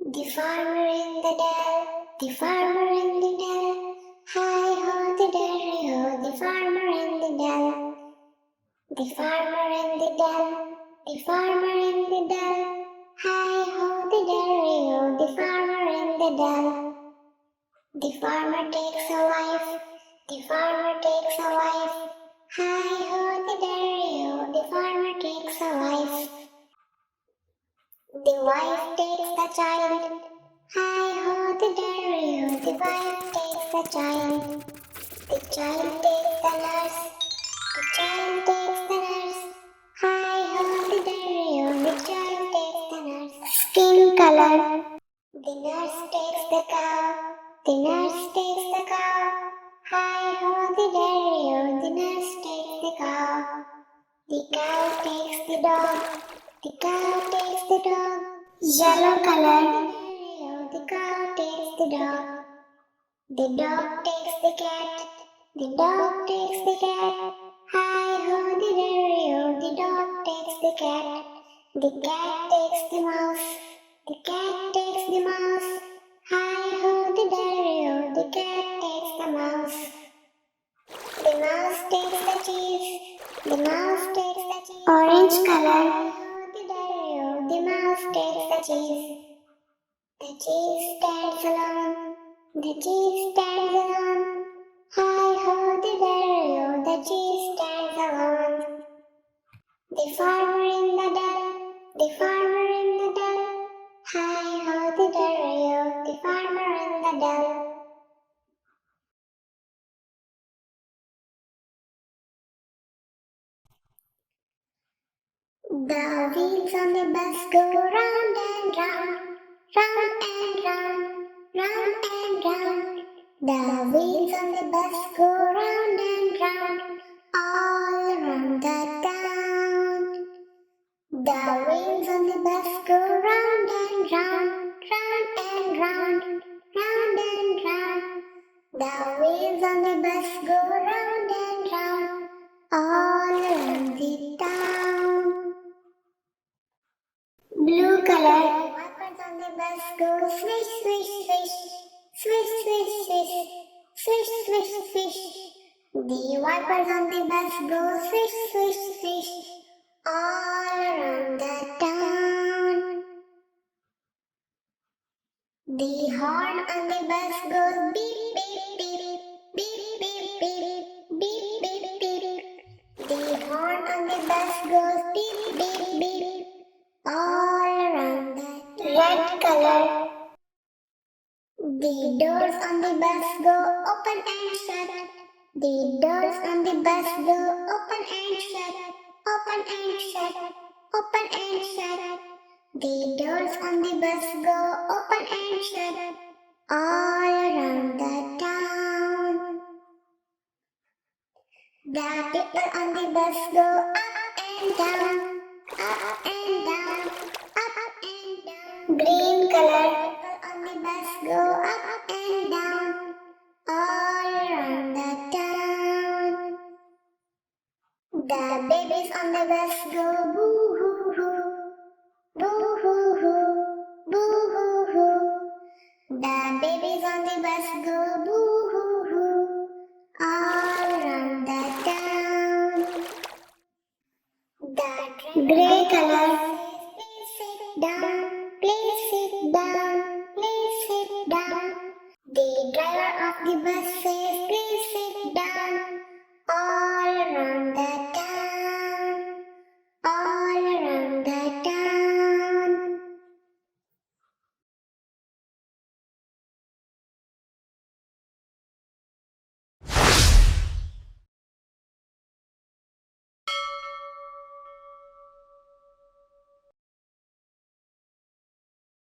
The farmer in the dell, the farmer in the dell. Hi ho, the derry ho, the farmer in the dell. The farmer in the dell, the farmer in the dell. Hi ho, the derry ho, the farmer in the dell. The farmer takes a wife, the farmer takes a wife. Hi ho, the derry ho, the farmer takes a wife. The wife takes the child. Hi ho, the derry ho, the wife takes the child. The child takes the nurse. The child takes the nurse. Hi ho, the derry ho, the child takes the nurse. Skin color. The nurse takes the cow. The nurse takes the cow. Hi ho, the derry ho, the nurse takes the cow. The cow takes the dog. The cow takes the dog. Yellow color. The cow takes the dog. The dog takes the cat. The dog takes the cat. Hi ho, the derry ho, the dog takes the cat. The cat takes the mouse. The cat takes the mouse. Hi ho, the derry ho, the cat takes the mouse. The mouse takes the cheese. The mouse takes the cheese. Orange color. The derry ho, the mouse takes the cheese. The cheese stands alone. The cheese stands alone. Hi ho, the derry ho, the cheese stands alone. The farmer in the dell. The farmer in the dell. Hi ho, the derry ho, the farmer in the dell. The wheels on the bus go round and round, round and round, round and round. The wheels on the bus go round and round, all around the town. The wheels on the bus go round and round, round and round, round and round. The wheels on the bus go round and round, all around the town. Blue color. Wipers on the bus go swish, swish, swish, swish, swish, swish, swish, swish, swish. The wipers on the bus go swish, swish, swish, all around the town. The horn on the bus goes beep, beep, beep, beep, beep, beep, beep, beep, beep. The horn on the bus goes beep, beep, beep, all around the red color. The doors on the bus go open and shut. The doors on the bus go open and shut, open and shut, open and shut. The doors on the bus go open and shut, all around the town. The people on the bus go up and down, up and down, up and down. Green color. People on the bus go up and down, all around the town. The babies on the bus go boo hoo hoo, boo hoo hoo, boo hoo hoo. The babies on the bus go boo hoo hoo, all around the town. The grey color. Please sit down, please sit down, please sit down. The driver of the bus says,